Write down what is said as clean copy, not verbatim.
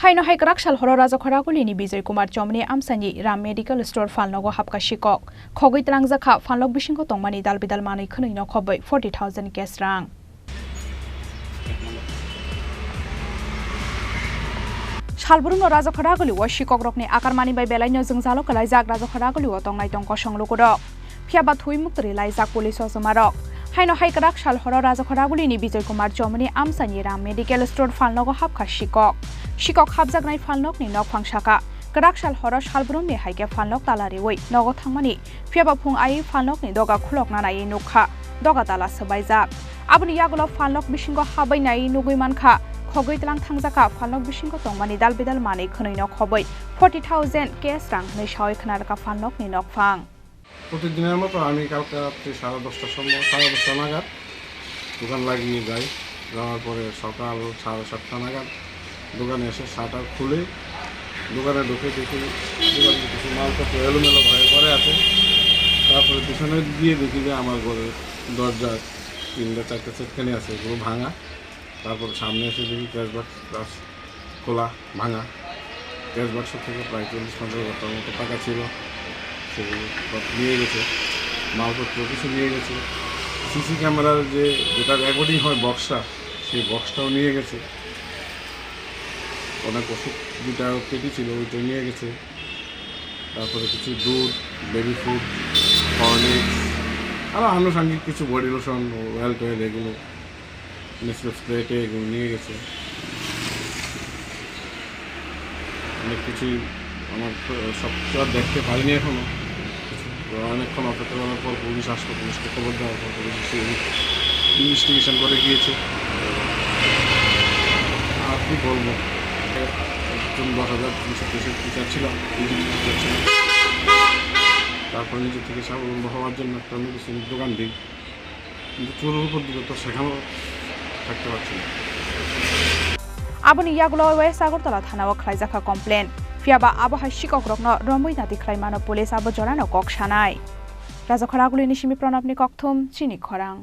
Haino haikrak shal horo raja khoraguli ni Bijoy Kumar Chomni amsani Ram Medical Store falnogo hapka shikok khogoi trangja kha falnog bisingko tongmani dalbidal manui khonoi no khobai 40,000 cash rang Shalburung raja khoraguli wa shikok rokni akarmani bai belaino jungzalo kalai jak raja khoraguli wa tongnai tongko songlogoro phiaba thui muktri lai jak police somarok Haino haikrak shal horo raja khoraguli ni Bijoy Kumar Chomni amsani Ram Medical Store falnogo hapka shikok habjagnai falnok ni nok phangsaka krak shal horo shalbrum ni haike falnok talari wei nogo thangmani phiaba phung ai falnok ni doga khulokna nai nukha doga tala sabaijak abuni yagulo falnok bisingo habai nai nugui mankha khogoi tlang thangjaka falnok bisingo tongmani dalbidal manei khonoi no khobai 40,000 cash rang nei shawai khnarka falnok ni nok phang প্রতিদিনের মতো আমি কালকে রাত্রি 10:30টার সময় 10:30টা নাগাদ দোকান লাগিয়ে যাই যাওয়ার পরে সকাল 7:30টা নাগাদ দোকানে এসে শাটার খুলে দোকানে ঢুকে দেখি দোকানে কিছু মালপত্র এলোমেলো হয়ে পড়ে আছে তারপরে পিছনে গিয়ে দেখি যে আমার ঘরের দরজা 3-4টা সেটখানি আছে এগুলো ভাঙা তারপর সামনে এসে দেখি ক্যাশ বাক্স খোলা ভাঙা ক্যাশ বাক্স থেকে প্রায় 40-50,000 মতো টাকা ছিল সেগুলো নিয়ে গেছে মালপত্র কিছু নিয়ে গেছে সিসি ক্যামেরার যেটা রেকর্ডিং হয় বক্সটা সেই বক্সটাও নিয়ে গেছে অনেক ওষুধ যেটা পেটি ছিল ওইটা নিয়ে গেছে তারপরে কিছু দুধ বেবি ফুড হরলিক্স আরও আনুষঙ্গিক কিছু বডি লোশন অয়েল টয়েল এগুলো স্প্রেটে এগুলো নিয়ে গেছে অনেক কিছুই আমার সব কিছু আর দেখতে পারিনি এখনও অনেকক্ষণ অপেক্ষা করার পর পুলিশ আসলো পুলিশকে খবর দেওয়ার পর পুলিশ ইনভেস্টিগেশন করে গিয়েছে আর কি বলবো একজন 10,300 টিচার ছিলাম তারপর নিজের থেকে স্বাবলম্বী হওয়ার জন্য একটা মেডিসিন দোকান দিই কিন্তু চোরের উপর দিকে তো সেখানেও থাকতে পারছি না Abuni yagulo West Agartala thana wa khlaijaka complain phiaba abahai shikok rokno romoi nati khlaimano police abo jorano kok shanai Raja khoraguli ni simi pranab ni kokthum chini khorang